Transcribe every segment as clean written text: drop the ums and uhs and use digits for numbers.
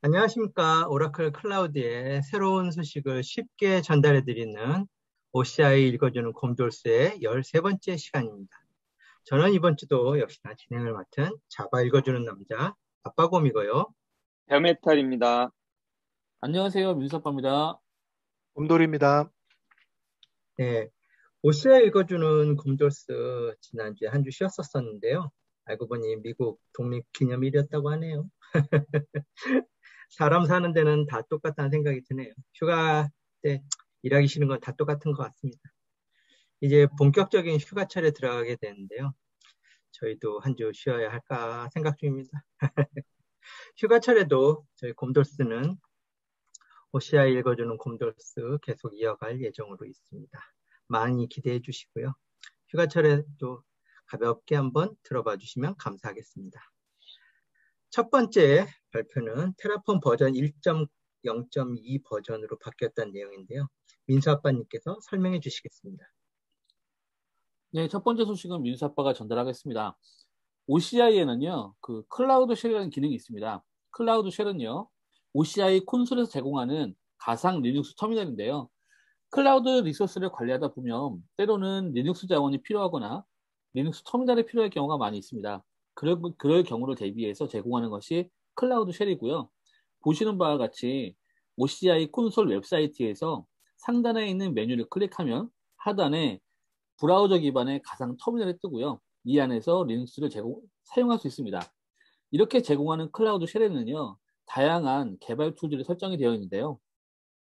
안녕하십니까. 오라클 클라우드의 새로운 소식을 쉽게 전달해드리는 OCI 읽어주는 곰돌스의 13번째 시간입니다. 저는 이번 주도 역시나 진행을 맡은 자바 읽어주는 남자, 아빠곰이고요. 헬메탈입니다. 안녕하세요. 민수아빠입니다. 곰돌입니다. 네, OCI 읽어주는 곰돌스 지난주에 한 주 쉬었었는데요. 알고 보니 미국 독립기념일이었다고 하네요. 사람 사는 데는 다 똑같다는 생각이 드네요. 휴가 때 일하기 싫은 건 다 똑같은 것 같습니다. 이제 본격적인 휴가철에 들어가게 되는데요. 저희도 한 주 쉬어야 할까 생각 중입니다. 휴가철에도 저희 곰돌스는 OCI 읽어주는 곰돌스 계속 이어갈 예정으로 있습니다. 많이 기대해 주시고요. 휴가철에도 가볍게 한번 들어봐 주시면 감사하겠습니다. 첫 번째 발표는 테라폼 버전 1.0.2 버전으로 바뀌었다는 내용인데요. 민수 아빠님께서 설명해 주시겠습니다. 네, 첫 번째 소식은 민수아빠가 전달하겠습니다. OCI에는요, 클라우드 쉘이라는 기능이 있습니다. 클라우드 쉘은요, OCI 콘솔에서 제공하는 가상 리눅스 터미널인데요. 클라우드 리소스를 관리하다 보면 때로는 리눅스 자원이 필요하거나 리눅스 터미널이 필요할 경우가 많이 있습니다. 그럴 경우를 대비해서 제공하는 것이 클라우드 쉘이고요. 보시는 바와 같이 OCI 콘솔 웹사이트에서 상단에 있는 메뉴를 클릭하면 하단에 브라우저 기반의 가상 터미널이 뜨고요. 이 안에서 리눅스를 사용할 수 있습니다. 이렇게 제공하는 클라우드 쉘에는요, 다양한 개발 툴들이 설정이 되어 있는데요.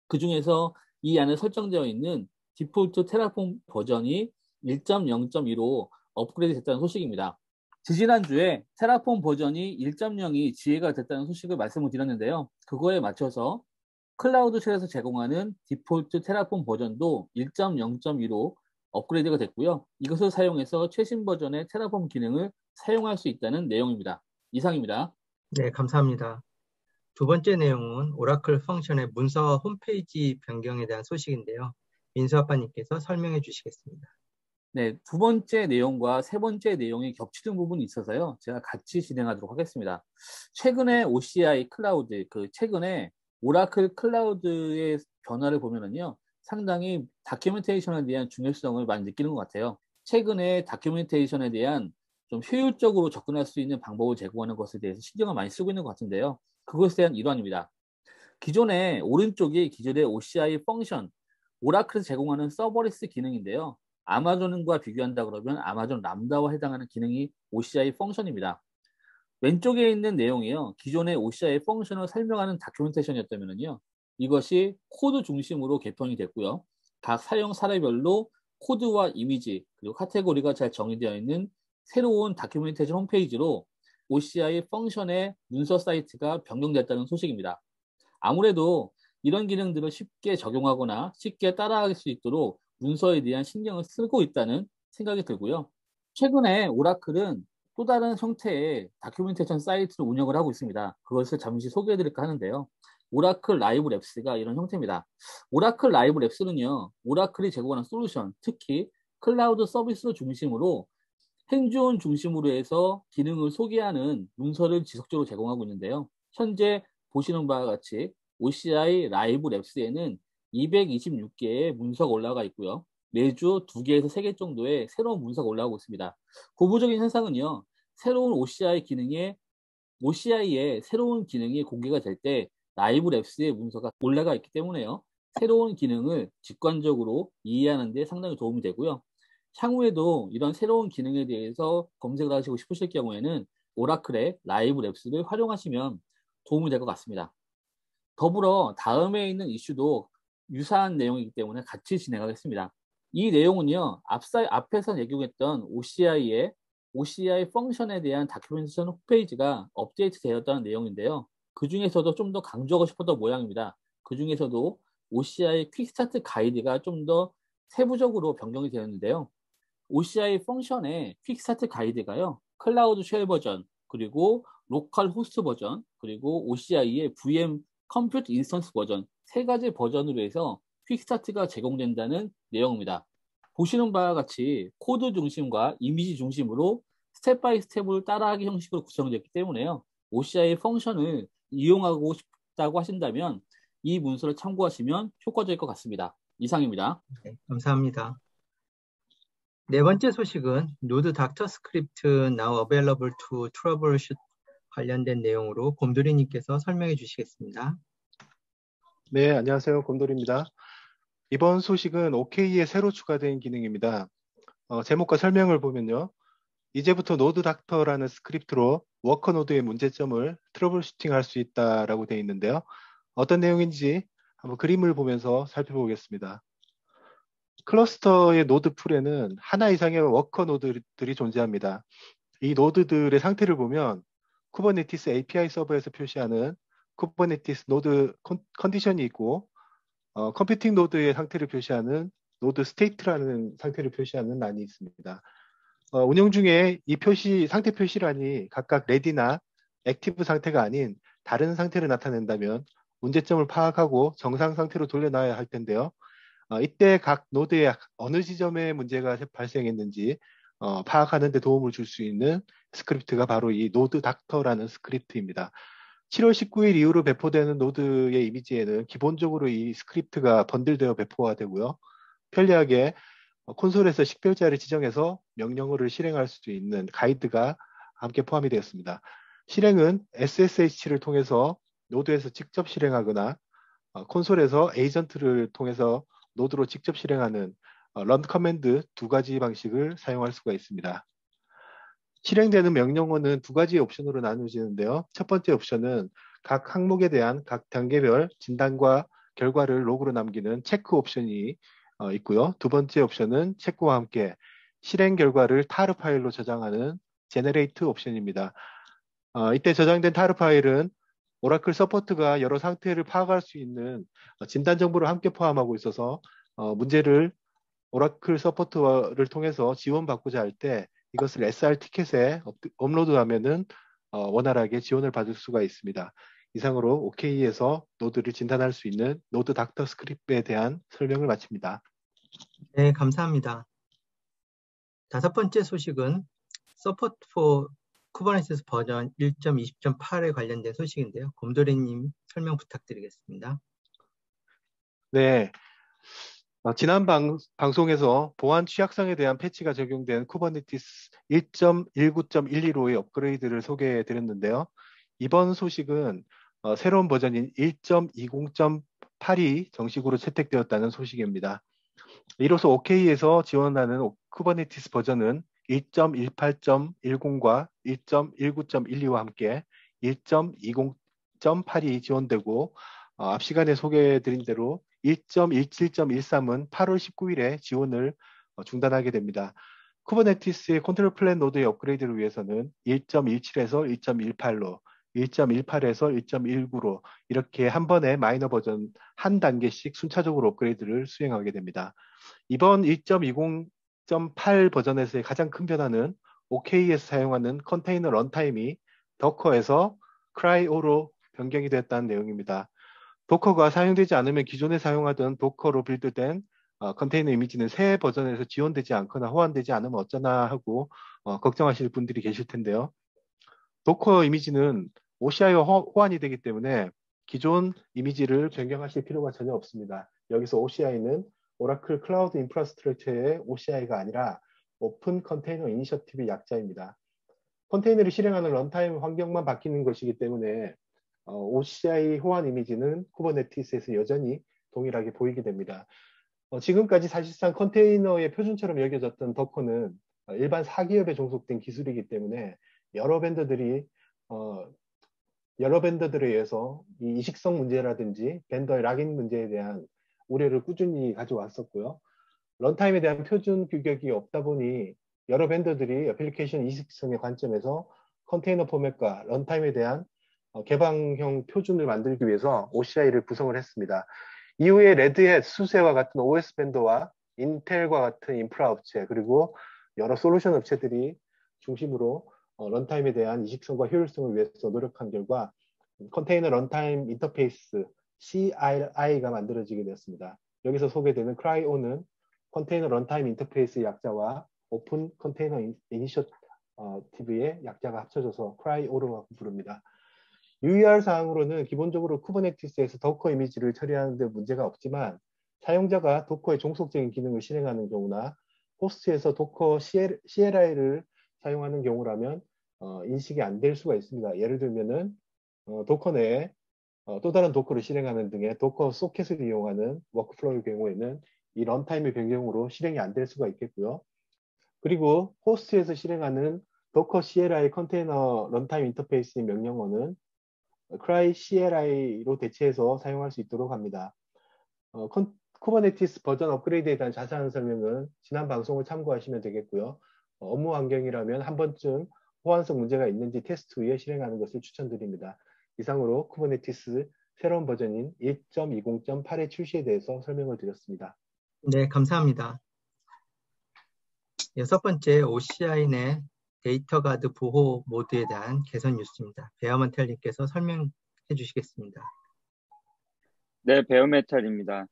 그 중에서 이 안에 설정되어 있는 디폴트 테라폼 버전이 1.0.2로 업그레이드 됐다는 소식입니다. 지지난주에 테라폼 버전이 1.0이 지혜가 됐다는 소식을 말씀을 드렸는데요. 그거에 맞춰서 클라우드 쉘에서 제공하는 디폴트 테라폼 버전도 1.0.2로 업그레이드가 됐고요. 이것을 사용해서 최신 버전의 테라폼 기능을 사용할 수 있다는 내용입니다. 이상입니다. 네, 감사합니다. 두 번째 내용은 오라클 펑션의 문서와 홈페이지 변경에 대한 소식인데요. 민수 아빠님께서 설명해 주시겠습니다. 네, 두 번째 내용과 세 번째 내용이 겹치는 부분이 있어서요. 제가 같이 진행하도록 하겠습니다. 최근에 OCI 클라우드, 최근에 오라클 클라우드의 변화를 보면은요. 상당히 다큐멘테이션에 대한 중요성을 많이 느끼는 것 같아요. 최근에 다큐멘테이션에 대한 좀 효율적으로 접근할 수 있는 방법을 제공하는 것에 대해서 신경을 많이 쓰고 있는 것 같은데요. 그것에 대한 일환입니다. 기존에 오른쪽이 기존의 OCI 펑션, 오라클에서 제공하는 서버리스 기능인데요. 아마존과 비교한다 그러면 아마존 람다와 해당하는 기능이 OCI 펑션입니다. 왼쪽에 있는 내용이요. 기존의 OCI 펑션을 설명하는 다큐멘테이션이었다면요. 이것이 코드 중심으로 개편이 됐고요. 각 사용 사례별로 코드와 이미지 그리고 카테고리가 잘 정의되어 있는 새로운 다큐멘테이션 홈페이지로 OCI 펑션의 문서 사이트가 변경됐다는 소식입니다. 아무래도 이런 기능들을 쉽게 적용하거나 쉽게 따라할 수 있도록 문서에 대한 신경을 쓰고 있다는 생각이 들고요. 최근에 오라클은 또 다른 형태의 다큐멘테이션 사이트를 운영을 하고 있습니다. 그것을 잠시 소개해드릴까 하는데요. 오라클 라이브 랩스가 이런 형태입니다. 오라클 라이브 랩스는요, 오라클이 제공하는 솔루션, 특히 클라우드 서비스를 중심으로 행주원 중심으로 해서 기능을 소개하는 문서를 지속적으로 제공하고 있는데요. 현재 보시는 바와 같이 OCI 라이브 랩스에는 226개의 문서가 올라가 있고요. 매주 2개에서 3개 정도의 새로운 문서가 올라오고 있습니다. 고무적인 현상은요. 새로운 OCI의 새로운 기능이 공개가 될 때 라이브 랩스의 문서가 올라가 있기 때문에요. 새로운 기능을 직관적으로 이해하는 데 상당히 도움이 되고요. 향후에도 이런 새로운 기능에 대해서 검색을 하시고 싶으실 경우에는 오라클의 라이브 랩스를 활용하시면 도움이 될 것 같습니다. 더불어 다음에 있는 이슈도 유사한 내용이기 때문에 같이 진행하겠습니다. 이 내용은요, 앞에서 얘기했던 OCI 펑션에 대한 다큐멘테이션 홈페이지가 업데이트 되었다는 내용인데요. 그 중에서도 좀 더 강조하고 싶었던 모양입니다. 그 중에서도 OCI 퀵스타트 가이드가 좀 더 세부적으로 변경이 되었는데요. OCI 펑션의 퀵스타트 가이드가요, 클라우드 쉘 버전, 그리고 로컬 호스트 버전, 그리고 OCI의 VM 컴퓨트 인스턴스 버전 3가지 버전으로 해서 퀵스타트가 제공된다는 내용입니다. 보시는 바와 같이 코드 중심과 이미지 중심으로 스텝 바이 스텝을 따라하기 형식으로 구성되었기 때문에요. OCI 펑션을 이용하고 싶다고 하신다면 이 문서를 참고하시면 효과적일 것 같습니다. 이상입니다. 네, 감사합니다. 네 번째 소식은 노드 닥터 스크립트 now available to troubleshoot 관련된 내용으로 곰돌이님께서 설명해 주시겠습니다. 네, 안녕하세요. 곰돌입니다. 이번 소식은 OK에 새로 추가된 기능입니다. 제목과 설명을 보면요. 이제부터 노드 닥터라는 스크립트로 워커 노드의 문제점을 트러블 슈팅할 수 있다라고 되어 있는데요. 어떤 내용인지 한번 그림을 보면서 살펴보겠습니다. 클러스터의 노드 풀에는 하나 이상의 워커 노드들이 존재합니다. 이 노드들의 상태를 보면 쿠버네티스 API 서버에서 표시하는 쿠버네티스 노드 컨디션이 있고 컴퓨팅 노드의 상태를 표시하는 노드 스테이트라는 상태를 표시하는 란이 있습니다. 운영 중에 이 상태 표시란이 각각 레디나 액티브 상태가 아닌 다른 상태를 나타낸다면 문제점을 파악하고 정상 상태로 돌려놔야 할 텐데요. 이때 각 노드에 어느 지점에 문제가 발생했는지 파악하는 데 도움을 줄 수 있는 스크립트가 바로 이 노드 닥터라는 스크립트입니다. 7월 19일 이후로 배포되는 노드의 이미지에는 기본적으로 이 스크립트가 번들되어 배포가 되고요. 편리하게 콘솔에서 식별자를 지정해서 명령어를 실행할 수 있는 가이드가 함께 포함이 되었습니다. 실행은 SSH를 통해서 노드에서 직접 실행하거나 콘솔에서 에이전트를 통해서 노드로 직접 실행하는 런 커맨드 두 가지 방식을 사용할 수가 있습니다. 실행되는 명령어는 두 가지 옵션으로 나누어지는데요. 첫 번째 옵션은 각 항목에 대한 각 단계별 진단과 결과를 로그로 남기는 체크 옵션이 있고요. 두 번째 옵션은 체크와 함께 실행 결과를 타르 파일로 저장하는 제너레이트 옵션입니다. 이때 저장된 타르 파일은 오라클 서포트가 여러 상태를 파악할 수 있는 진단 정보를 함께 포함하고 있어서 문제를 오라클 서포트를 통해서 지원받고자 할 때 이것을 SR 티켓에 업로드하면은 원활하게 지원을 받을 수가 있습니다. 이상으로 OK에서 노드를 진단할 수 있는 노드 닥터 스크립트에 대한 설명을 마칩니다. 네, 감사합니다. 다섯 번째 소식은 Support for Kubernetes 버전 1.20.8에 관련된 소식인데요. 곰돌이님 설명 부탁드리겠습니다. 네, 지난 방송에서 보안 취약성에 대한 패치가 적용된 쿠버네티스 1.19.12로의 업그레이드를 소개해 드렸는데요. 이번 소식은 새로운 버전인 1.20.8이 정식으로 채택되었다는 소식입니다. 이로써 OK에서 지원하는 쿠버네티스 버전은 1.18.10과 1.19.12와 함께 1.20.8이 지원되고 앞 시간에 소개해드린 대로 1.17.13은 8월 19일에 지원을 중단하게 됩니다. 쿠버네티스의 컨트롤 플랜 노드의 업그레이드를 위해서는 1.17에서 1.18로 1.18에서 1.19로 이렇게 한 번에 마이너 버전 한 단계씩 순차적으로 업그레이드를 수행하게 됩니다. 이번 1.20.8 버전에서의 가장 큰 변화는 OK에서 사용하는 컨테이너 런타임이 도커에서 크라이오로 변경이 됐다는 내용입니다. 도커가 사용되지 않으면 기존에 사용하던 도커로 빌드된 컨테이너 이미지는 새 버전에서 지원되지 않거나 호환되지 않으면 어쩌나 하고 걱정하실 분들이 계실 텐데요. 도커 이미지는 OCI와 호환이 되기 때문에 기존 이미지를 변경하실 필요가 전혀 없습니다. 여기서 OCI는 오라클 클라우드 인프라스트럭처의 OCI가 아니라 오픈 컨테이너 이니셔티브 약자입니다. 컨테이너를 실행하는 런타임 환경만 바뀌는 것이기 때문에 OCI 호환 이미지는 쿠버네티스에서 여전히 동일하게 보이게 됩니다. 지금까지 사실상 컨테이너의 표준처럼 여겨졌던 도커는 일반 사기업에 종속된 기술이기 때문에 여러 벤더들에 의해서 이 이식성 문제라든지 벤더의 락인 문제에 대한 우려를 꾸준히 가져왔었고요. 런타임에 대한 표준 규격이 없다 보니 여러 벤더들이 애플리케이션 이식성의 관점에서 컨테이너 포맷과 런타임에 대한 개방형 표준을 만들기 위해서 OCI를 구성을 했습니다. 이후에 레드햇, 수세와 같은 OS 벤더와 인텔과 같은 인프라 업체 그리고 여러 솔루션 업체들이 중심으로 런타임에 대한 이식성과 효율성을 위해서 노력한 결과 컨테이너 런타임 인터페이스 CRI가 만들어지게 되었습니다. 여기서 소개되는 크라이오는 컨테이너 런타임 인터페이스 약자와 오픈 컨테이너 이니셔티브의 약자가 합쳐져서 크라이오로 부릅니다. 유의할 사항으로는 기본적으로 쿠버네티스에서 도커 이미지를 처리하는 데 문제가 없지만 사용자가 도커의 종속적인 기능을 실행하는 경우나 호스트에서 도커 CLI를 사용하는 경우라면 인식이 안 될 수가 있습니다. 예를 들면은 도커 내에 또 다른 도커를 실행하는 등의 도커 소켓을 이용하는 워크플로우의 경우에는 이 런타임의 변경으로 실행이 안 될 수가 있겠고요. 그리고 호스트에서 실행하는 도커 CLI 컨테이너 런타임 인터페이스의 명령어는 cry CLI로 대체해서 사용할 수 있도록 합니다. 쿠버네티스 버전 업그레이드에 대한 자세한 설명은 지난 방송을 참고하시면 되겠고요. 업무 환경이라면 한 번쯤 호환성 문제가 있는지 테스트 후에 실행하는 것을 추천드립니다. 이상으로 쿠버네티스 새로운 버전인 1.20.8의 출시에 대해서 설명을 드렸습니다. 네, 감사합니다. 여섯 번째, OCI 내 데이터 가드 보호 모드에 대한 개선 뉴스입니다. 베어먼텔님께서 설명해 주시겠습니다. 네, 베어메탈입니다.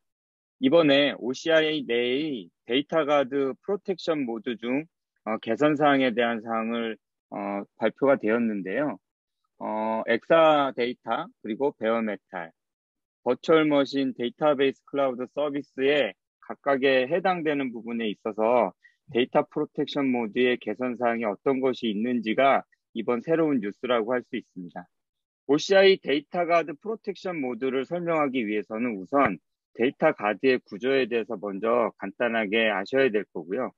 이번에 OCI 내의 데이터 가드 프로텍션 모드 중 개선 사항에 대한 사항을 발표가 되었는데요. 엑사 데이터 그리고 베어메탈, 버추얼 머신 데이터베이스 클라우드 서비스에 각각에 해당되는 부분에 있어서 데이터 프로텍션 모드의 개선 사항이 어떤 것이 있는지가 이번 새로운 뉴스라고 할 수 있습니다. OCI 데이터 가드 프로텍션 모드를 설명하기 위해서는 우선 데이터 가드의 구조에 대해서 먼저 간단하게 아셔야 될 거고요.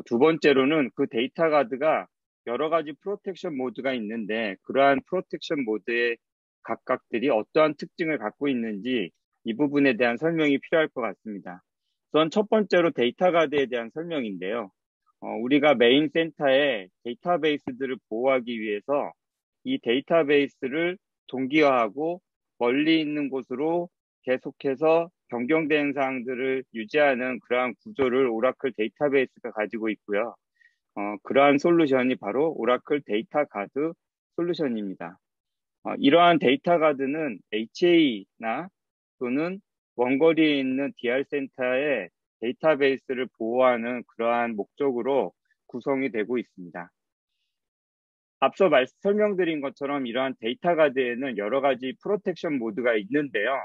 두 번째로는 그 데이터 가드가 여러 가지 프로텍션 모드가 있는데 그러한 프로텍션 모드의 각각들이 어떠한 특징을 갖고 있는지 이 부분에 대한 설명이 필요할 것 같습니다. 우선 첫 번째로 데이터 가드에 대한 설명인데요. 우리가 메인 센터에 데이터베이스들을 보호하기 위해서 이 데이터베이스를 동기화하고 멀리 있는 곳으로 계속해서 변경된 사항들을 유지하는 그러한 구조를 오라클 데이터베이스가 가지고 있고요. 그러한 솔루션이 바로 오라클 데이터 가드 솔루션입니다. 이러한 데이터 가드는 HA나 또는 원거리에 있는 DR 센터의 데이터베이스를 보호하는 그러한 목적으로 구성이 되고 있습니다. 앞서 설명드린 것처럼 이러한 데이터 가드에는 여러 가지 프로텍션 모드가 있는데요.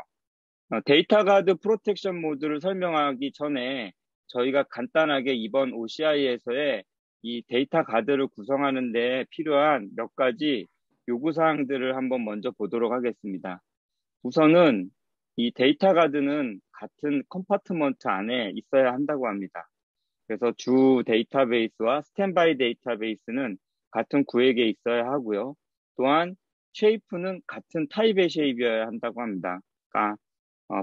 데이터 가드 프로텍션 모드를 설명하기 전에 저희가 간단하게 이번 OCI에서의 이 데이터 가드를 구성하는 데 필요한 몇 가지 요구사항들을 한번 먼저 보도록 하겠습니다. 우선은 이 데이터 가드는 같은 컴파트먼트 안에 있어야 한다고 합니다. 그래서 주 데이터베이스와 스탠바이 데이터베이스는 같은 구획에 있어야 하고요. 또한 쉐이프는 같은 타입의 쉐입이어야 한다고 합니다. 그러니까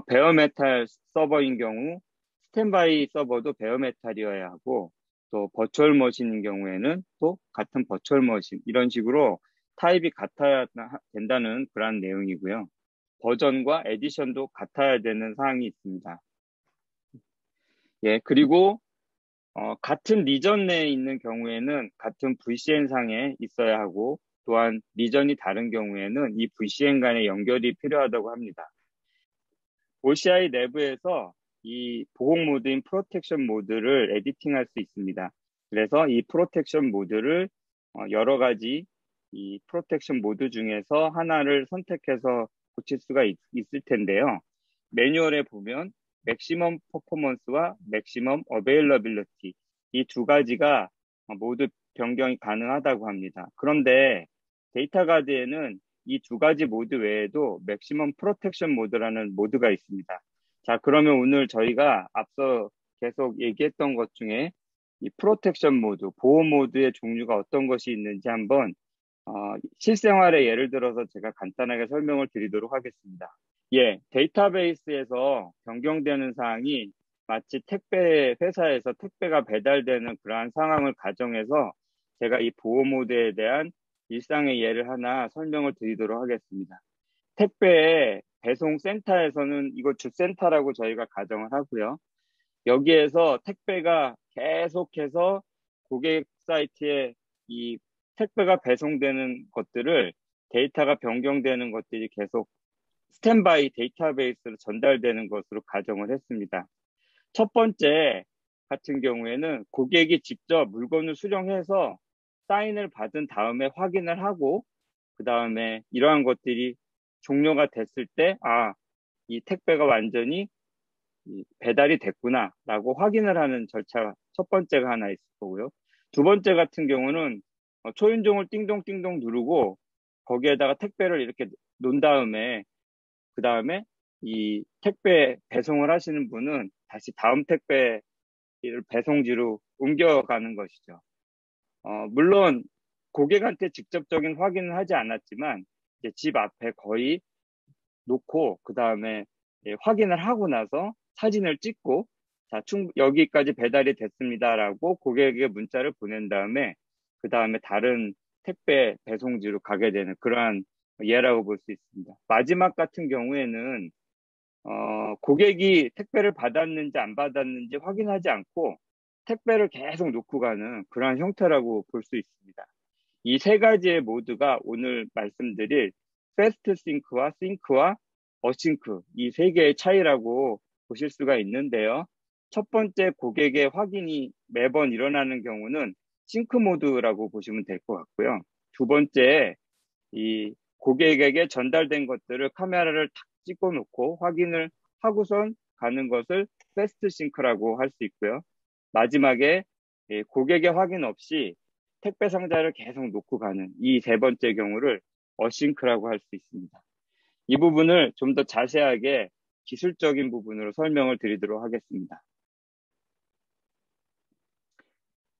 베어메탈 서버인 경우 스탠바이 서버도 베어메탈이어야 하고 또 버추얼 머신인 경우에는 또 같은 버추얼 머신 이런 식으로 타입이 같아야 된다는 그런 내용이고요. 버전과 에디션도 같아야 되는 사항이 있습니다. 예, 그리고 같은 리전 내에 있는 경우에는 같은 VCN상에 있어야 하고 또한 리전이 다른 경우에는 이 VCN 간의 연결이 필요하다고 합니다. OCI 내부에서 이 보호 모드인 프로텍션 모드를 에디팅할 수 있습니다. 그래서 이 프로텍션 모드를 여러 가지 이 프로텍션 모드 중에서 하나를 선택해서 고칠 수가 있을 텐데요. 매뉴얼에 보면 맥시멈 퍼포먼스와 맥시멈 어베일러빌리티 이 두 가지가 모두 변경이 가능하다고 합니다. 그런데 데이터 가드에는 이 두 가지 모드 외에도 맥시멈 프로텍션 모드라는 모드가 있습니다. 자, 그러면 오늘 저희가 앞서 계속 얘기했던 것 중에 이 프로텍션 모드, 보호 모드의 종류가 어떤 것이 있는지 한번 실생활의 예를 들어서 제가 간단하게 설명을 드리도록 하겠습니다. 예, 데이터베이스에서 변경되는 사항이 마치 택배 회사에서 택배가 배달되는 그러한 상황을 가정해서 제가 이 보호 모드에 대한 일상의 예를 하나 설명을 드리도록 하겠습니다. 택배의 배송 센터에서는 이거 주센터라고 저희가 가정을 하고요. 여기에서 택배가 계속해서 고객 사이트에 이 택배가 배송되는 것들을 데이터가 변경되는 것들이 계속 스탠바이 데이터베이스로 전달되는 것으로 가정을 했습니다. 첫 번째 같은 경우에는 고객이 직접 물건을 수령해서 사인을 받은 다음에 확인을 하고 그 다음에 이러한 것들이 종료가 됐을 때, 이 택배가 완전히 배달이 됐구나라고 확인을 하는 절차 첫 번째가 하나 있을 거고요. 두 번째 같은 경우는 초인종을 띵동띵동 누르고 거기에다가 택배를 이렇게 놓은 다음에 그 다음에 이 택배 배송을 하시는 분은 다시 다음 택배 배송지로 옮겨가는 것이죠. 물론 고객한테 직접적인 확인을 하지 않았지만 이제 집 앞에 거의 놓고 그 다음에 확인을 하고 나서 사진을 찍고 자, 여기까지 배달이 됐습니다라고 고객에게 문자를 보낸 다음에 그 다음에 다른 택배 배송지로 가게 되는 그러한 예라고 볼 수 있습니다. 마지막 같은 경우에는 고객이 택배를 받았는지 안 받았는지 확인하지 않고 택배를 계속 놓고 가는 그러한 형태라고 볼 수 있습니다. 이 세 가지의 모드가 오늘 말씀드릴 패스트 싱크와 싱크와 어싱크 이 세 개의 차이라고 보실 수가 있는데요. 첫 번째 고객의 확인이 매번 일어나는 경우는 싱크 모드라고 보시면 될 것 같고요. 두 번째, 이 고객에게 전달된 것들을 카메라를 탁 찍어 놓고 확인을 하고선 가는 것을 패스트 싱크라고 할 수 있고요. 마지막에 고객의 확인 없이 택배 상자를 계속 놓고 가는 이 세 번째 경우를 어싱크라고 할 수 있습니다. 이 부분을 좀 더 자세하게 기술적인 부분으로 설명을 드리도록 하겠습니다.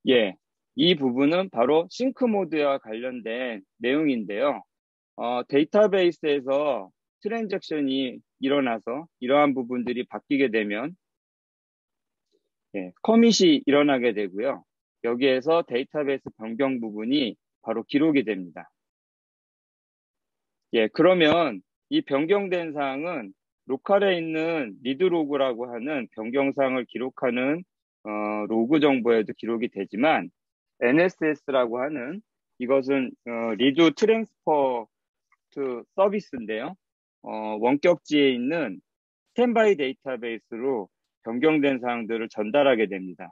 예, 이 부분은 바로 싱크 모드와 관련된 내용인데요. 데이터베이스에서 트랜잭션이 일어나서 이러한 부분들이 바뀌게 되면 커밋이 일어나게 되고요. 여기에서 데이터베이스 변경 부분이 바로 기록이 됩니다. 그러면 이 변경된 사항은 로컬에 있는 리드로그라고 하는 변경사항을 기록하는 로그 정보에도 기록이 되지만 NSS라고 하는 이것은 리드 트랜스퍼 서비스인데요. 원격지에 있는 스탠바이 데이터베이스로 변경된 사항들을 전달하게 됩니다.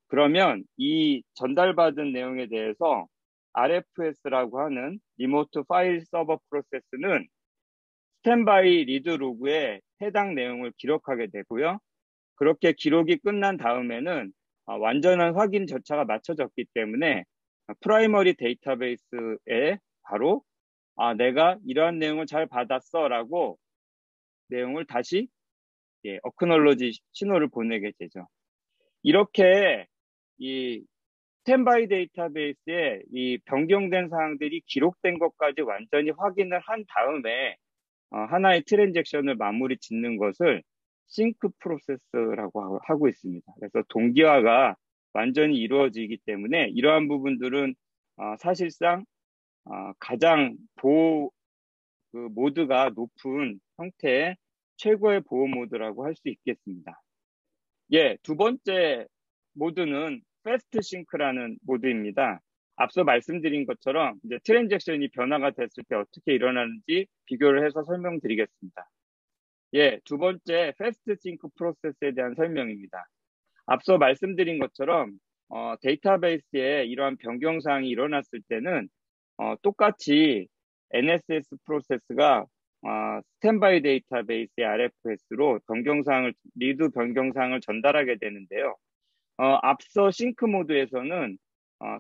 그러면 이 전달받은 내용에 대해서 RFS라고 하는 리모트 파일 서버 프로세스는 스탠바이 리드 로그에 해당 내용을 기록하게 되고요. 그렇게 기록이 끝난 다음에는 완전한 확인 절차가 마쳐졌기 때문에 프라이머리 데이터베이스에 바로 내가 이러한 내용을 잘 받았어 라고 내용을 다시 어크놀로지 신호를 보내게 되죠. 이렇게 이 스탠바이 데이터베이스에 이 변경된 사항들이 기록된 것까지 완전히 확인을 한 다음에 하나의 트랜잭션을 마무리 짓는 것을 싱크 프로세스라고 하고 있습니다. 그래서 동기화가 완전히 이루어지기 때문에 이러한 부분들은 사실상 가장 보호 모드가 높은 형태의 최고의 보호 모드라고 할 수 있겠습니다. 두 번째 모드는 패스트 싱크라는 모드입니다. 앞서 말씀드린 것처럼 이제 트랜잭션이 변화가 됐을 때 어떻게 일어나는지 비교를 해서 설명드리겠습니다. 두 번째 패스트 싱크 프로세스에 대한 설명입니다. 앞서 말씀드린 것처럼 데이터베이스에 이러한 변경사항이 일어났을 때는 똑같이 NSS 프로세스가 스탠바이 데이터베이스의 RFS로 리드 변경사항을 전달하게 되는데요. 앞서 싱크 모드에서는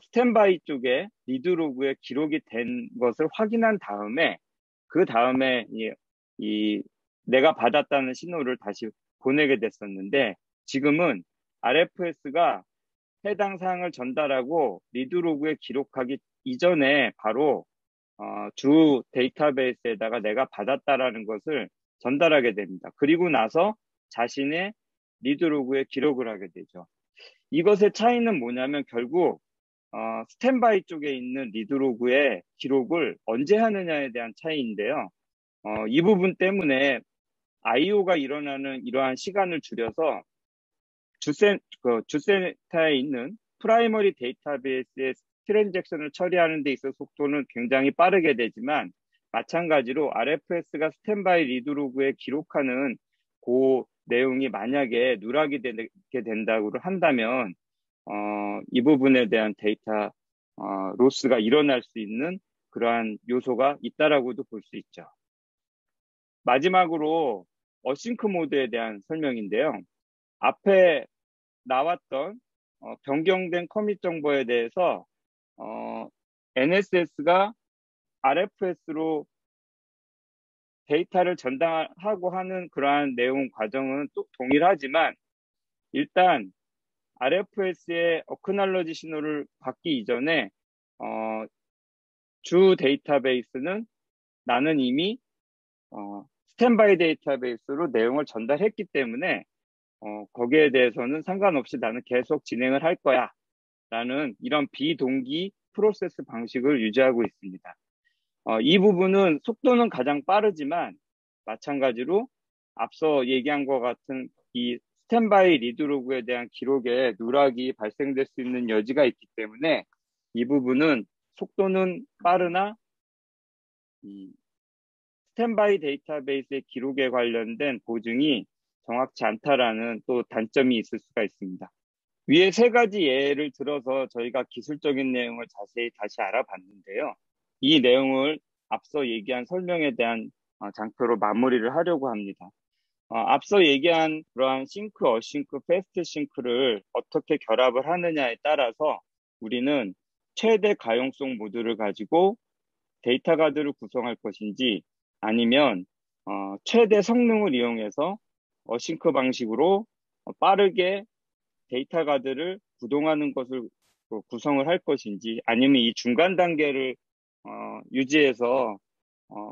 스탠바이 쪽에 리드 로그에 기록이 된 것을 확인한 다음에 그 다음에 내가 받았다는 신호를 다시 보내게 됐었는데 지금은 RFS가 해당 사항을 전달하고 리드 로그에 기록하기 이전에 바로 주 데이터베이스에다가 내가 받았다라는 것을 전달하게 됩니다. 그리고 나서 자신의 리드 로그에 기록을 하게 되죠. 이것의 차이는 뭐냐면 결국 스탠바이 쪽에 있는 리드 로그의 기록을 언제 하느냐에 대한 차이인데요. 이 부분 때문에 IO가 일어나는 이러한 시간을 줄여서 주센터에 있는 프라이머리 데이터베이스의 트랜잭션을 처리하는 데 있어서 속도는 굉장히 빠르게 되지만 마찬가지로 RFS가 스탠바이 리드 로그에 기록하는 그 내용이 만약에 누락이 되게 된다고 한다면 이 부분에 대한 데이터 로스가 일어날 수 있는 그러한 요소가 있다라고도 볼 수 있죠. 마지막으로 어싱크 모드에 대한 설명인데요. 앞에 나왔던 변경된 커밋 정보에 대해서 NSS가 RFS로 데이터를 전달하고 하는 그러한 내용 과정은 또 동일하지만 일단 RFS의 어크날러지 신호를 받기 이전에 주 데이터베이스는 나는 이미 스탠바이 데이터베이스로 내용을 전달했기 때문에 거기에 대해서는 상관없이 나는 계속 진행을 할 거야 라는 이런 비동기 프로세스 방식을 유지하고 있습니다. 이 부분은 속도는 가장 빠르지만 마찬가지로 앞서 얘기한 것 같은 이 스탠바이 리드로그에 대한 기록에 누락이 발생될 수 있는 여지가 있기 때문에 이 부분은 속도는 빠르나 스탠바이 데이터베이스의 기록에 관련된 보증이 정확치 않다라는 또 단점이 있을 수가 있습니다. 위에 세 가지 예를 들어서 저희가 기술적인 내용을 자세히 다시 알아봤는데요. 이 내용을 앞서 얘기한 설명에 대한 장표로 마무리를 하려고 합니다. 앞서 얘기한 그러한 싱크, 어싱크, 패스트 싱크를 어떻게 결합을 하느냐에 따라서 우리는 최대 가용성 모드를 가지고 데이터 가드를 구성할 것인지 아니면 최대 성능을 이용해서 어싱크 방식으로 빠르게 데이터 가드를 구동하는 것을 구성을 할 것인지 아니면 이 중간 단계를 유지해서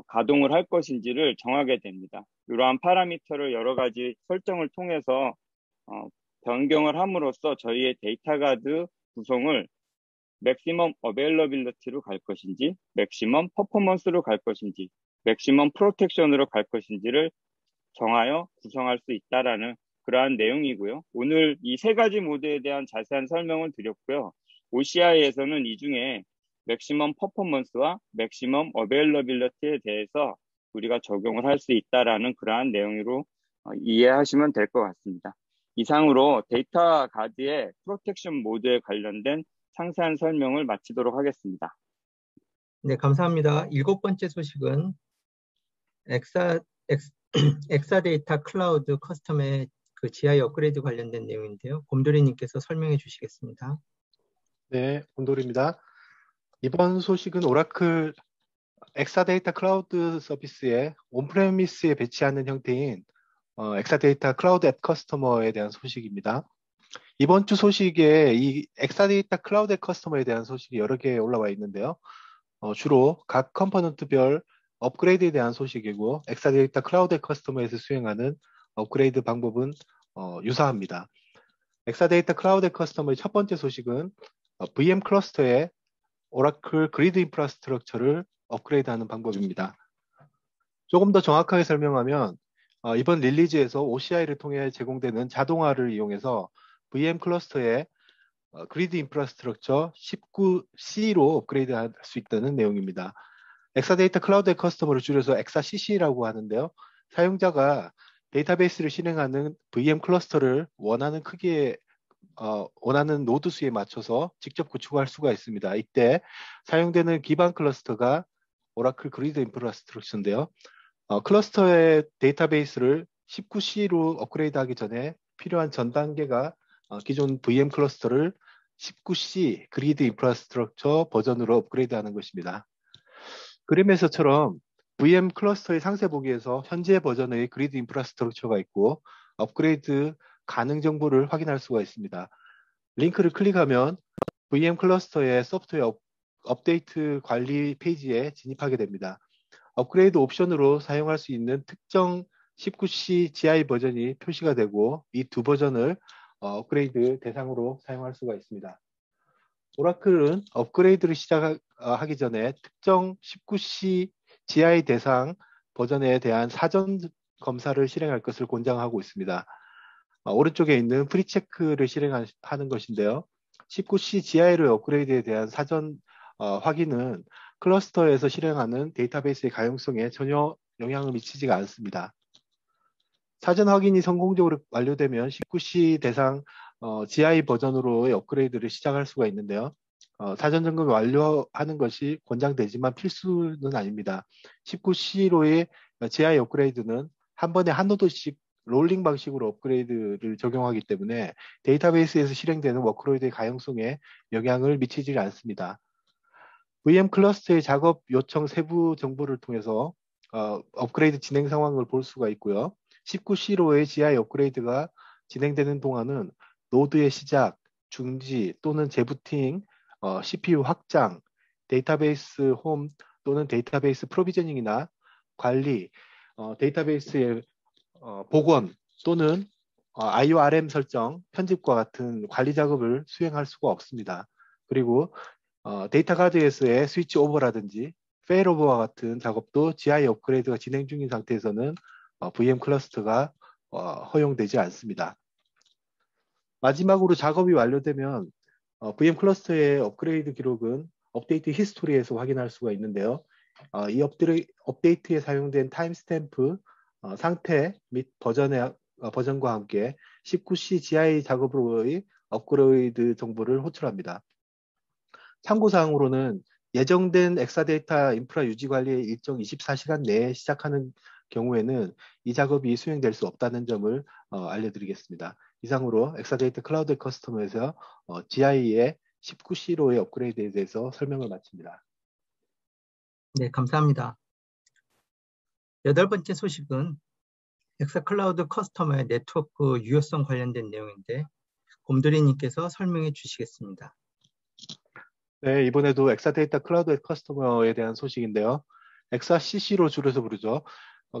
가동을 할 것인지를 정하게 됩니다. 이러한 파라미터를 여러 가지 설정을 통해서 변경을 함으로써 저희의 데이터 가드 구성을 맥시멈 어베일러빌리티로 갈 것인지 맥시멈 퍼포먼스로 갈 것인지 맥시멈 프로텍션으로 갈 것인지를 정하여 구성할 수 있다라는 그러한 내용이고요. 오늘 이 세 가지 모드에 대한 자세한 설명을 드렸고요. OCI에서는 이 중에 맥시멈 퍼포먼스와 맥시멈 어베일러빌리티에 대해서 우리가 적용을 할 수 있다라는 그러한 내용으로 이해하시면 될 것 같습니다. 이상으로 데이터 가드의 프로텍션 모드에 관련된 상세한 설명을 마치도록 하겠습니다. 네, 감사합니다. 7번째 소식은 엑사데이터 클라우드 커스텀의 그 GI 업그레이드 관련된 내용인데요. 곰돌이님께서 설명해 주시겠습니다. 네, 곰돌이입니다. 이번 소식은 오라클 엑사데이터 클라우드 서비스에 온프레미스에 배치하는 형태인 엑사데이터 클라우드 앱 커스터머에 대한 소식입니다. 이번 주 소식에 이 엑사데이터 클라우드 앱 커스터머에 대한 소식이 여러 개 올라와 있는데요. 주로 각 컴포넌트별 업그레이드에 대한 소식이고 엑사데이터 클라우드 앱 커스터머에서 수행하는 업그레이드 방법은 유사합니다. 엑사데이터 클라우드 앱 커스터머의 첫 번째 소식은 VM 클러스터의 오라클 그리드 인프라스트럭처를 업그레이드하는 방법입니다. 조금 더 정확하게 설명하면 이번 릴리즈에서 OCI를 통해 제공되는 자동화를 이용해서 VM 클러스터의 그리드 인프라스트럭처 19C로 업그레이드할 수 있다는 내용입니다. 엑사데이터 클라우드 커스터머를 줄여서 엑사CC라고 하는데요. 사용자가 데이터베이스를 실행하는 VM 클러스터를 원하는 크기에 원하는 노드 수에 맞춰서 직접 구축할 수가 있습니다. 이때 사용되는 기반 클러스터가 오라클 그리드 인프라스트럭처인데요. 클러스터의 데이터베이스를 19C로 업그레이드하기 전에 필요한 전 단계가 기존 VM 클러스터를 19C 그리드 인프라스트럭처 버전으로 업그레이드하는 것입니다. 그림에서처럼 VM 클러스터의 상세 보기에서 현재 버전의 그리드 인프라스트럭처가 있고 업그레이드 가능 정보를 확인할 수가 있습니다. 링크를 클릭하면 VM 클러스터의 소프트웨어 업데이트 관리 페이지에 진입하게 됩니다. 업그레이드 옵션으로 사용할 수 있는 특정 19C GI 버전이 표시가 되고 이 두 버전을 업그레이드 대상으로 사용할 수가 있습니다. 오라클은 업그레이드를 시작하기 전에 특정 19C GI 대상 버전에 대한 사전 검사를 실행할 것을 권장하고 있습니다. 오른쪽에 있는 프리체크를 실행하는 것인데요. 19C GI를 업그레이드에 대한 사전 확인은 클러스터에서 실행하는 데이터베이스의 가용성에 전혀 영향을 미치지가 않습니다. 사전 확인이 성공적으로 완료되면 19C 대상 GI 버전으로의 업그레이드를 시작할 수가 있는데요. 사전 점검을 완료하는 것이 권장되지만 필수는 아닙니다. 19C로의 GI 업그레이드는 한 번에 한 노드씩 롤링 방식으로 업그레이드를 적용하기 때문에 데이터베이스에서 실행되는 워크로드의 가용성에 영향을 미치지 않습니다. VM 클러스터의 작업 요청 세부 정보를 통해서 업그레이드 진행 상황을 볼 수가 있고요. 19C로의 GI 업그레이드가 진행되는 동안은 노드의 시작, 중지 또는 재부팅, CPU 확장, 데이터베이스 홈 또는 데이터베이스 프로비저닝이나 관리, 데이터베이스의 복원 또는 IORM 설정, 편집과 같은 관리 작업을 수행할 수가 없습니다. 그리고 데이터 가드에서의 스위치 오버라든지 페일오버와 같은 작업도 GI 업그레이드가 진행 중인 상태에서는 VM 클러스터가 허용되지 않습니다. 마지막으로 작업이 완료되면 VM 클러스터의 업그레이드 기록은 업데이트 히스토리에서 확인할 수가 있는데요. 이 업데이트에 사용된 타임스탬프, 상태 및 버전과 함께 19C GI 작업으로의 업그레이드 정보를 호출합니다. 참고사항으로는 예정된 엑사데이터 인프라 유지 관리의 일정 24시간 내에 시작하는 경우에는 이 작업이 수행될 수 없다는 점을 알려드리겠습니다. 이상으로 엑사데이터 클라우드 커스터머에서 GI의 19C로의 업그레이드에 대해서 설명을 마칩니다. 네, 감사합니다. 8번째 소식은 엑사 클라우드 커스터머의 네트워크 유효성 관련된 내용인데 곰돌이님께서 설명해 주시겠습니다. 네, 이번에도 엑사데이터 클라우드 커스터머에 대한 소식인데요. 엑사CC로 줄여서 부르죠.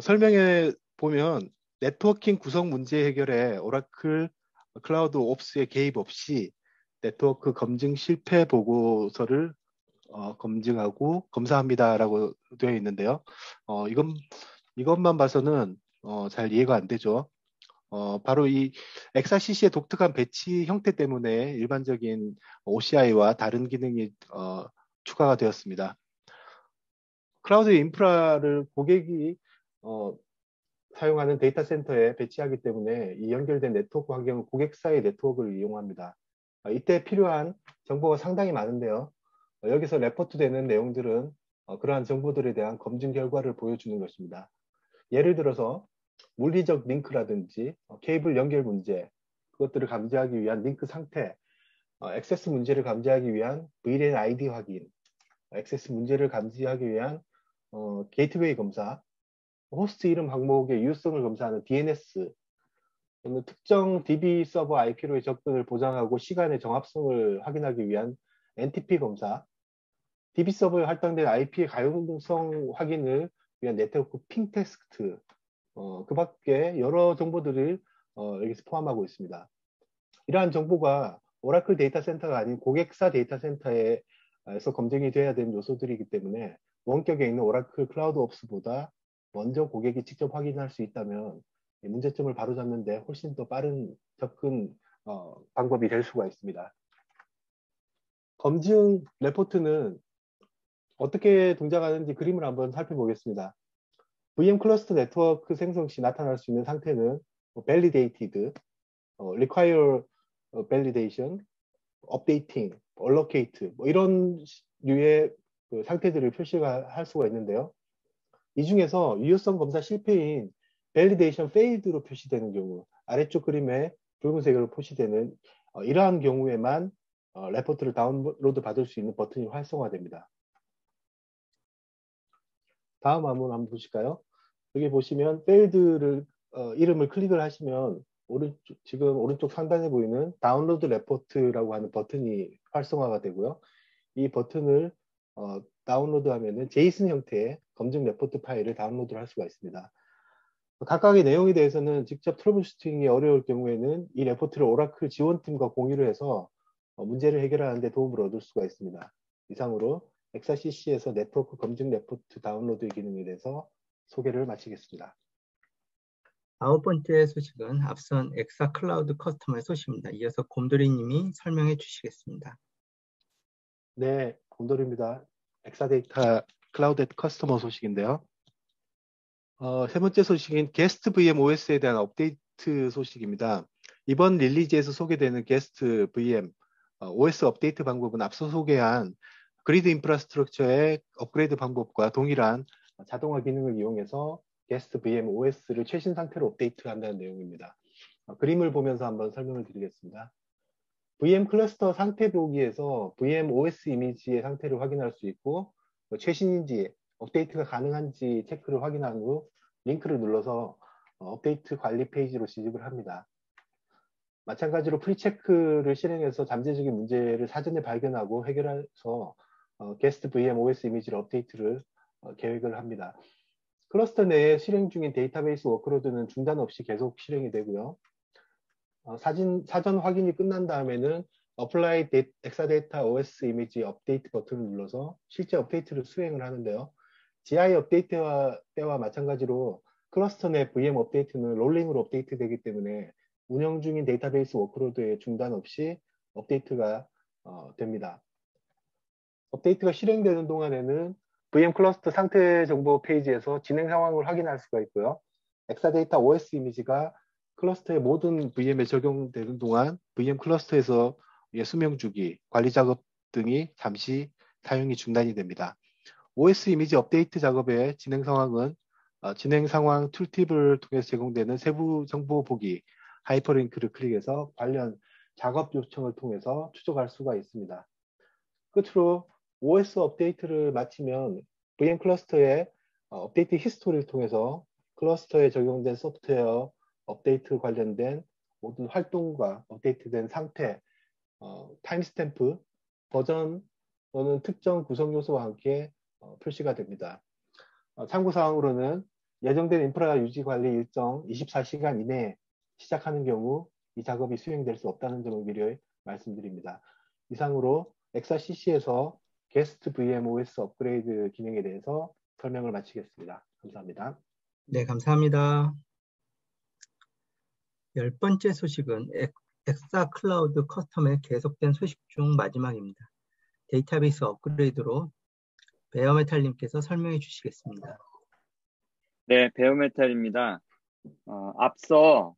설명에 보면 네트워킹 구성 문제 해결에 오라클 클라우드 옵스의 개입 없이 네트워크 검증 실패 보고서를 검증하고 검사합니다라고 되어 있는데요. 이것만 봐서는 잘 이해가 안 되죠. 바로 이 엑사CC의 독특한 배치 형태 때문에 일반적인 OCI와 다른 기능이 추가가 되었습니다. 클라우드 인프라를 고객이 사용하는 데이터 센터에 배치하기 때문에 이 연결된 네트워크 환경은 고객사의 네트워크를 이용합니다. 이때 필요한 정보가 상당히 많은데요. 여기서 레포트되는 내용들은 그러한 정보들에 대한 검증 결과를 보여주는 것입니다. 예를 들어서 물리적 링크라든지 케이블 연결 문제, 그것들을 감지하기 위한 링크 상태, 액세스 문제를 감지하기 위한 VLAN ID 확인, 액세스 문제를 감지하기 위한 게이트웨이 검사, 호스트 이름 항목의 유효성을 검사하는 DNS, 특정 DB 서버 IP로의 접근을 보장하고 시간의 정합성을 확인하기 위한 NTP 검사, DB 서버에 할당된 IP의 가용성 확인을 위한 네트워크 핑 테스트, 그 밖에 여러 정보들을 여기서 포함하고 있습니다. 이러한 정보가 오라클 데이터 센터가 아닌 고객사 데이터 센터에서 검증이 돼야 되는 요소들이기 때문에 원격에 있는 오라클 클라우드 옵스보다 먼저 고객이 직접 확인할 수 있다면 문제점을 바로잡는 데 훨씬 더 빠른 접근 방법이 될 수가 있습니다. 검증 레포트는 어떻게 동작하는지 그림을 한번 살펴보겠습니다. VM 클러스터 네트워크 생성 시 나타날 수 있는 상태는 validated, require validation, updating, allocate 이런 류의 그 상태들을 표시할 수가 있는데요. 이 중에서 유효성 검사 실패인 validation failed로 표시되는 경우, 아래쪽 그림에 붉은색으로 표시되는 이러한 경우에만 레포트를 다운로드 받을 수 있는 버튼이 활성화됩니다. 다음 화면 한번 보실까요? 여기 보시면 failed를 이름을 클릭을 하시면 지금 오른쪽 상단에 보이는 다운로드 레포트라고 하는 버튼이 활성화가 되고요. 이 버튼을 다운로드하면은 JSON 형태의 검증 레포트 파일을 다운로드를 할 수가 있습니다. 각각의 내용에 대해서는 직접 트러블 슈팅이 어려울 경우에는 이 레포트를 오라클 지원팀과 공유를 해서 문제를 해결하는 데 도움을 얻을 수가 있습니다. 이상으로 엑사CC에서 네트워크 검증 레포트 다운로드 기능에 대해서 소개를 마치겠습니다. 9번째 소식은 앞선 엑사 클라우드 커스터머의 소식입니다. 이어서 곰돌이님이 설명해 주시겠습니다. 네, 곰돌이입니다. 엑사데이터 클라우드 커스터머 소식인데요. 세 번째 소식인 게스트 VM OS에 대한 업데이트 소식입니다. 이번 릴리즈에서 소개되는 게스트 VM OS 업데이트 방법은 앞서 소개한 그리드 인프라스트럭처의 업그레이드 방법과 동일한 자동화 기능을 이용해서 게스트 VM OS를 최신 상태로 업데이트한다는 내용입니다. 그림을 보면서 한번 설명을 드리겠습니다. VM 클러스터 상태 보기에서 VM OS 이미지의 상태를 확인할 수 있고 최신인지 업데이트가 가능한지 체크를 확인한 후 링크를 눌러서 업데이트 관리 페이지로 진입을 합니다. 마찬가지로 프리체크를 실행해서 잠재적인 문제를 사전에 발견하고 해결해서 게스트 VM OS 이미지를 업데이트를 계획을 합니다. 클러스터 내에 실행 중인 데이터베이스 워크로드는 중단 없이 계속 실행이 되고요. 사전 확인이 끝난 다음에는 Apply Exadata OS 이미지 업데이트 버튼을 눌러서 실제 업데이트를 수행을 하는데요. GI 업데이트 때와 마찬가지로 클러스터 내 VM 업데이트는 롤링으로 업데이트 되기 때문에 운영 중인 데이터베이스 워크로드에 중단 없이 업데이트가 됩니다. 업데이트가 실행되는 동안에는 VM 클러스터 상태 정보 페이지에서 진행 상황을 확인할 수가 있고요. 엑사데이터 OS 이미지가 클러스터의 모든 VM에 적용되는 동안 VM 클러스터에서 수명 주기, 관리 작업 등이 잠시 사용이 중단이 됩니다. OS 이미지 업데이트 작업의 진행 상황은 진행 상황 툴팁을 통해서 제공되는 세부 정보 보기, 하이퍼링크를 클릭해서 관련 작업 요청을 통해서 추적할 수가 있습니다. 끝으로 OS 업데이트를 마치면 VM 클러스터의 업데이트 히스토리를 통해서 클러스터에 적용된 소프트웨어 업데이트 관련된 모든 활동과 업데이트된 상태, 타임스탬프, 버전 또는 특정 구성 요소와 함께 표시가 됩니다. 참고사항으로는 예정된 인프라 유지 관리 일정 24시간 이내에 시작하는 경우 이 작업이 수행될 수 없다는 점을 미리 말씀드립니다. 이상으로 엑사CC에서 게스트 VM OS 업그레이드 기능에 대해서 설명을 마치겠습니다. 감사합니다. 네, 감사합니다. 10번째 소식은 엑사 클라우드 커스텀의 계속된 소식 중 마지막입니다. 데이터베이스 업그레이드로 베어메탈님께서 설명해 주시겠습니다. 네, 베어메탈입니다. 앞서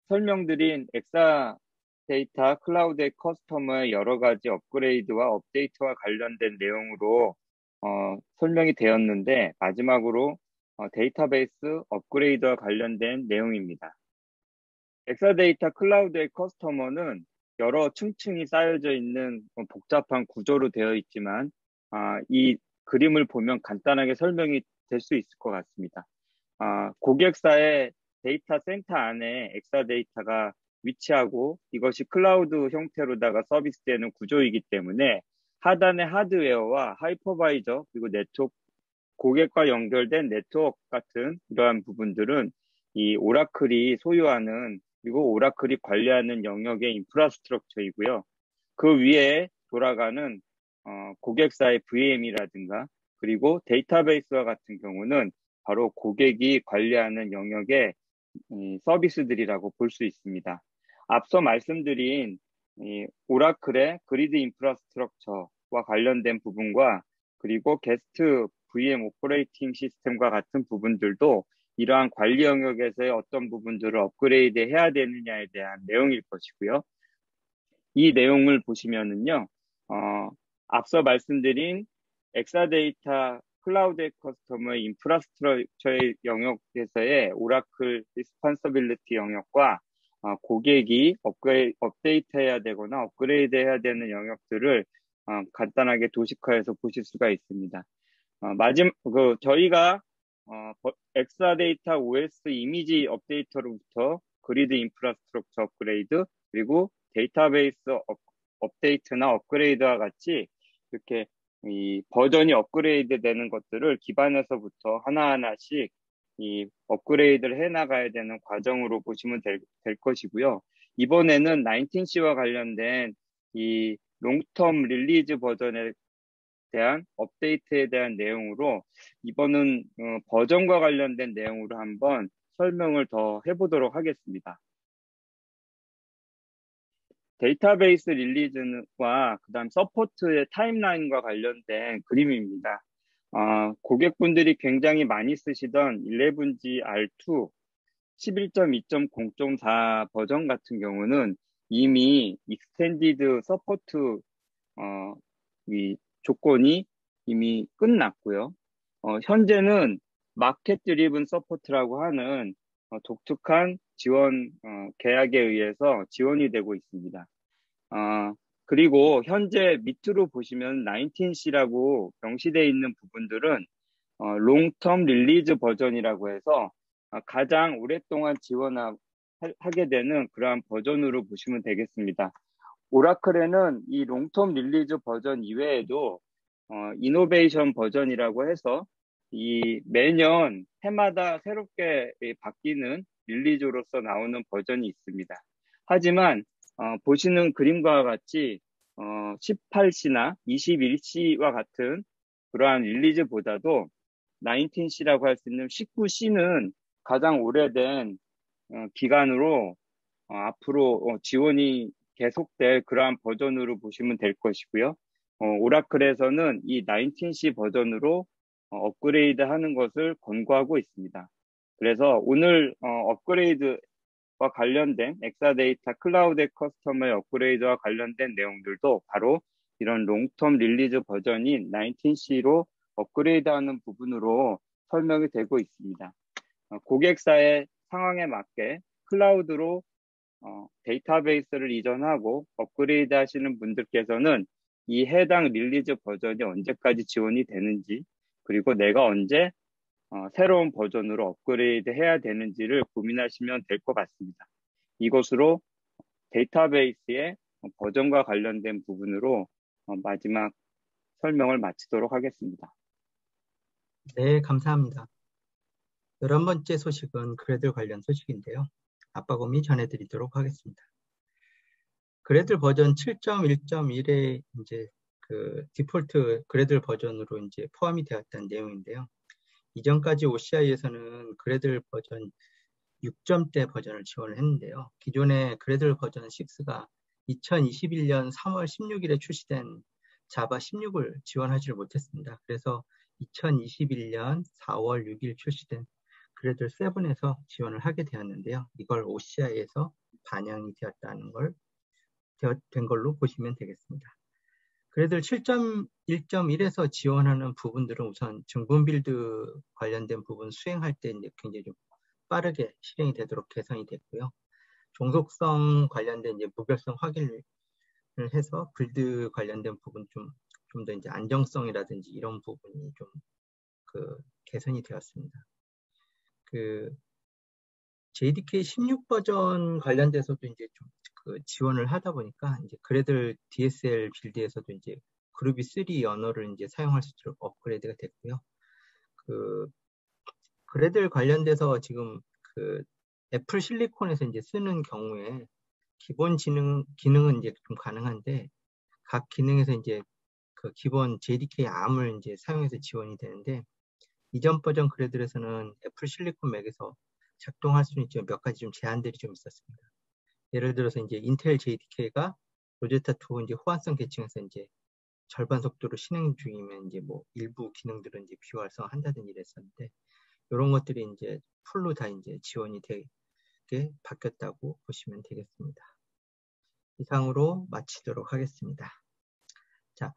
설명드린 엑사데이터 클라우드의 커스텀의 여러 가지 업그레이드와 업데이트와 관련된 내용으로 설명이 되었는데 마지막으로 데이터베이스 업그레이드와 관련된 내용입니다. 엑사데이터 클라우드의 커스터머는 여러 층층이 쌓여져 있는 복잡한 구조로 되어 있지만 이 그림을 보면 간단하게 설명이 될 수 있을 것 같습니다. 고객사의 데이터 센터 안에 엑사데이터가 위치하고 이것이 클라우드 형태로다가 서비스되는 구조이기 때문에 하단의 하드웨어와 하이퍼바이저 그리고 네트워크, 고객과 연결된 네트워크 같은 이러한 부분들은 이 오라클이 소유하는 그리고 오라클이 관리하는 영역의 인프라스트럭처이고요. 그 위에 돌아가는 고객사의 VM이라든가 그리고 데이터베이스와 같은 경우는 바로 고객이 관리하는 영역의 서비스들이라고 볼 수 있습니다. 앞서 말씀드린 오라클의 그리드 인프라스트럭처와 관련된 부분과 그리고 게스트 VM 오퍼레이팅 시스템과 같은 부분들도 이러한 관리 영역에서의 어떤 부분들을 업그레이드 해야 되느냐에 대한 내용일 것이고요. 이 내용을 보시면은요, 앞서 말씀드린 엑사데이터 클라우드 커스텀의 인프라스트럭처의 영역에서의 오라클 리스폰서빌리티 영역과 고객이 업데이트 해야 되거나 업그레이드 해야 되는 영역들을 간단하게 도식화해서 보실 수가 있습니다. 저희가 엑사데이터 OS 이미지 업데이터로부터 그리드 인프라스트럭처 업그레이드 그리고 데이터베이스 업데이트나 업그레이드와 같이 이렇게 이 버전이 업그레이드 되는 것들을 기반에서부터 하나하나씩 이 업그레이드를 해나가야 되는 과정으로 보시면 될 것이고요. 이번에는 19C와 관련된 이 롱텀 릴리즈 버전에 대한 업데이트에 대한 내용으로 이번은 버전과 관련된 내용으로 한번 설명을 더 해보도록 하겠습니다. 데이터베이스 릴리즈와 그다음 서포트의 타임라인과 관련된 그림입니다. 고객분들이 굉장히 많이 쓰시던 11G R2 11.2.0.4 버전 같은 경우는 이미 익스텐디드 서포트 이 조건이 이미 끝났고요. 현재는 마켓 드리븐 서포트라고 하는 독특한 지원 계약에 의해서 지원이 되고 있습니다. 그리고 현재 밑으로 보시면 19C라고 명시되어 있는 부분들은 롱텀 릴리즈 버전이라고 해서 가장 오랫동안 지원하게 되는 그러한 버전으로 보시면 되겠습니다. 오라클에는 이 롱텀 릴리즈 버전 이외에도 이노베이션 버전이라고 해서 이 매년 해마다 새롭게 바뀌는 릴리즈로서 나오는 버전이 있습니다. 하지만 보시는 그림과 같이 18C나 21C와 같은 그러한 릴리즈보다도 19C라고 할 수 있는 19C는 가장 오래된 기간으로 앞으로 지원이 계속될 그러한 버전으로 보시면 될 것이고요. 오라클에서는 이 19C 버전으로 업그레이드 하는 것을 권고하고 있습니다. 그래서 오늘 업그레이드와 관련된 엑사데이터 클라우드 커스터머의 업그레이드와 관련된 내용들도 바로 이런 롱텀 릴리즈 버전인 19C로 업그레이드하는 부분으로 설명이 되고 있습니다. 고객사의 상황에 맞게 클라우드로 데이터베이스를 이전하고 업그레이드 하시는 분들께서는 이 해당 릴리즈 버전이 언제까지 지원이 되는지, 그리고 내가 언제 새로운 버전으로 업그레이드 해야 되는지를 고민하시면 될 것 같습니다. 이것으로 데이터베이스의 버전과 관련된 부분으로 마지막 설명을 마치도록 하겠습니다. 네, 감사합니다. 11번째 소식은 그래들 관련 소식인데요. 아빠곰이 전해드리도록 하겠습니다. 그래들 버전 7.1.1에 이제 그 디폴트 그래들 버전으로 이제 포함이 되었다는 내용인데요. 이전까지 OCI에서는 그래들 버전 6점대 버전을 지원을 했는데요. 기존의 그래들 버전 6가 2021년 3월 16일에 출시된 자바 16을 지원하지 못했습니다. 그래서 2021년 4월 6일 출시된 그래들 7에서 지원을 하게 되었는데요. 이걸 OCI에서 반영이 된 걸로 보시면 되겠습니다. 그래들 7.1.1에서 지원하는 부분들은 우선 증분 빌드 관련된 부분 수행할 때 이제 굉장히 좀 빠르게 실행이 되도록 개선이 됐고요. 종속성 관련된 이제 무결성 확인을 해서 빌드 관련된 부분 좀 더 이제 안정성이라든지 이런 부분이 좀 개선이 되었습니다. JDK 16 버전 관련돼서도 이제 좀 지원을 하다 보니까 이제 그래들 DSL 빌드에서도 이제 그루비 3 언어를 이제 사용할 수 있도록 업그레이드가 됐고요. 그래들 관련돼서 지금 애플 실리콘에서 이제 쓰는 경우에 기본 기능은 이제 좀 가능한데 각 기능에서 이제 기본 JDK ARM을 이제 사용해서 지원이 되는데 이전 버전 그래들에서는 애플 실리콘 맥에서 작동할 수 있는 몇 가지 좀 제한들이 좀 있었습니다. 예를 들어서 이제 인텔 JDK가 로제타 2 이제 호환성 계층에서 이제 절반 속도로 실행 중이면 이제 뭐 일부 기능들은 이제 비활성화한다든지 이랬었는데 이런 것들이 이제 풀로 다 이제 지원이 되게 바뀌었다고 보시면 되겠습니다. 이상으로 마치도록 하겠습니다. 자,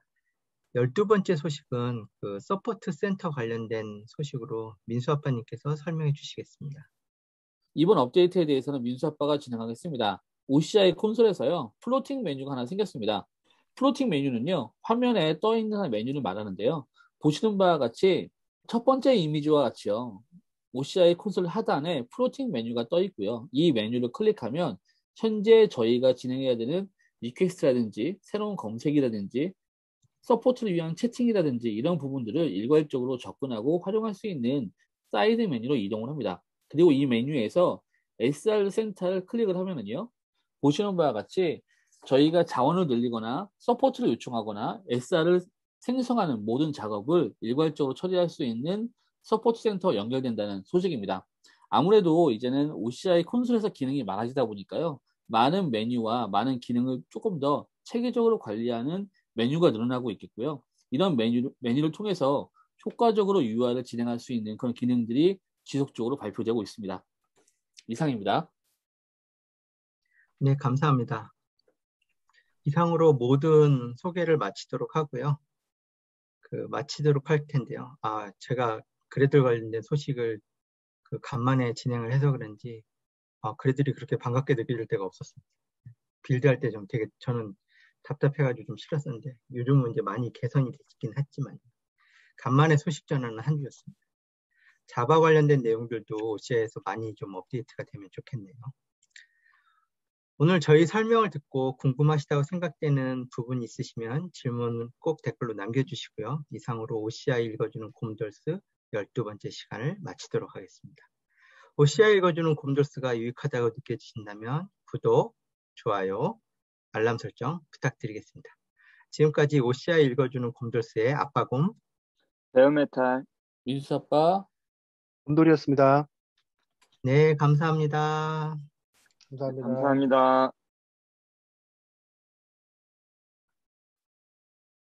12번째 소식은 서포트 센터 관련된 소식으로 민수 아빠님께서 설명해 주시겠습니다. 이번 업데이트에 대해서는 민수 아빠가 진행하겠습니다. OCI 콘솔에서요, 플로팅 메뉴가 하나 생겼습니다. 플로팅 메뉴는요, 화면에 떠 있는 메뉴를 말하는데요. 보시는 바와 같이 첫 번째 이미지와 같이요, OCI 콘솔 하단에 플로팅 메뉴가 떠 있고요. 이 메뉴를 클릭하면 현재 저희가 진행해야 되는 리퀘스트라든지 새로운 검색이라든지 서포트를 위한 채팅이라든지 이런 부분들을 일괄적으로 접근하고 활용할 수 있는 사이드 메뉴로 이동을 합니다. 그리고 이 메뉴에서 SR 센터를 클릭을 하면은요, 보시는 바와 같이 저희가 자원을 늘리거나 서포트를 요청하거나 SR을 생성하는 모든 작업을 일괄적으로 처리할 수 있는 서포트 센터 연결된다는 소식입니다. 아무래도 이제는 OCI 콘솔에서 기능이 많아지다 보니까요, 많은 메뉴와 많은 기능을 조금 더 체계적으로 관리하는 메뉴가 늘어나고 있겠고요. 이런 메뉴를 통해서 효과적으로 UI를 진행할 수 있는 그런 기능들이 지속적으로 발표되고 있습니다. 이상입니다. 네, 감사합니다. 이상으로 모든 소개를 마치도록 하고요. 마치도록 할 텐데요. 제가 그래들 관련된 소식을 간만에 진행을 해서 그런지 그래들이 그렇게 반갑게 느낄 때가 없었습니다. 빌드할 때 좀 되게 저는 답답해가지고 좀 싫었었는데 요즘은 이제 많이 개선이 됐긴 했지만 간만에 소식 전하는 한 주였습니다. 자바 관련된 내용들도 OCI에서 많이 좀 업데이트가 되면 좋겠네요. 오늘 저희 설명을 듣고 궁금하시다고 생각되는 부분 있으시면 질문 꼭 댓글로 남겨주시고요. 이상으로 OCI 읽어주는 곰돌스 12번째 시간을 마치도록 하겠습니다. OCI 읽어주는 곰돌스가 유익하다고 느껴지신다면 구독, 좋아요, 알람 설정 부탁드리겠습니다. 지금까지 OCI 읽어주는 곰돌스의 아빠곰 베어메탈 민수 아빠. 곰돌이었습니다. 네, 감사합니다. 감사합니다. 감사합니다.